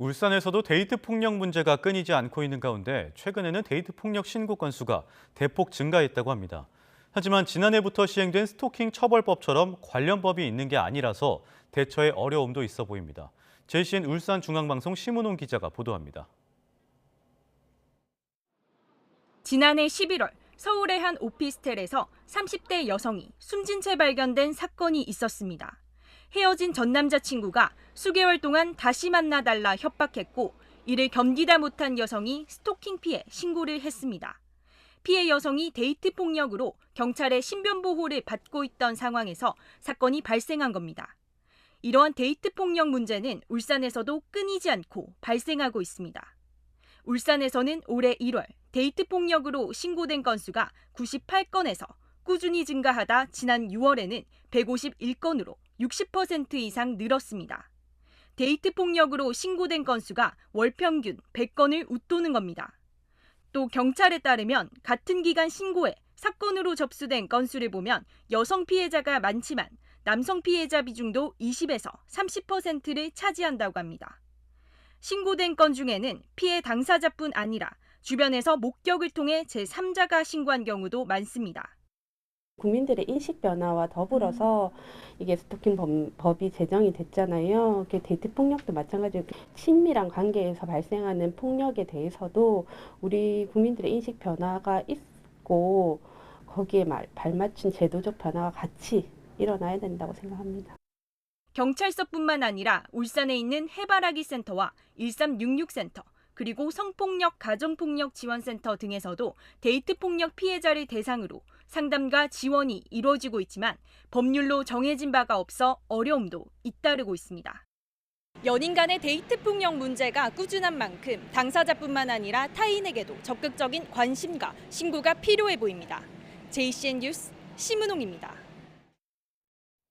울산에서도 데이트 폭력 문제가 끊이지 않고 있는 가운데 최근에는 데이트 폭력 신고 건수가 대폭 증가했다고 합니다. 하지만 지난해부터 시행된 스토킹 처벌법처럼 관련 법이 있는 게 아니라서 대처에 어려움도 있어 보입니다. JCN 울산중앙방송 심은홍 기자가 보도합니다. 지난해 11월 서울의 한 오피스텔에서 30대 여성이 숨진 채 발견된 사건이 있었습니다. 헤어진 전 남자친구가 수개월 동안 다시 만나달라 협박했고 이를 견디다 못한 여성이 스토킹 피해 신고를 했습니다. 피해 여성이 데이트 폭력으로 경찰의 신변 보호를 받고 있던 상황에서 사건이 발생한 겁니다. 이러한 데이트 폭력 문제는 울산에서도 끊이지 않고 발생하고 있습니다. 울산에서는 올해 1월 데이트 폭력으로 신고된 건수가 98건에서 꾸준히 증가하다 지난 6월에는 151건으로 60% 이상 늘었습니다. 데이트 폭력으로 신고된 건수가 월 평균 100건을 웃도는 겁니다. 또 경찰에 따르면 같은 기간 신고에 사건으로 접수된 건수를 보면 여성 피해자가 많지만 남성 피해자 비중도 20에서 30%를 차지한다고 합니다. 신고된 건 중에는 피해 당사자뿐 아니라 주변에서 목격을 통해 제3자가 신고한 경우도 많습니다. 국민들의 인식 변화와 더불어서 이게 스토킹 법이 제정이 됐잖아요. 데이트 폭력도 마찬가지로 친밀한 관계에서 발생하는 폭력에 대해서도 우리 국민들의 인식 변화가 있고 거기에 발맞춘 제도적 변화가 같이 일어나야 된다고 생각합니다. 경찰서뿐만 아니라 울산에 있는 해바라기 센터와 1366 센터, 그리고 성폭력 가정폭력 지원센터 등에서도 데이트 폭력 피해자를 대상으로 상담과 지원이 이루어지고 있지만 법률로 정해진 바가 없어 어려움도 잇따르고 있습니다. 연인 간의 데이트 폭력 문제가 꾸준한 만큼 당사자뿐만 아니라 타인에게도 적극적인 관심과 신고가 필요해 보입니다. JCN 뉴스 심은홍입니다.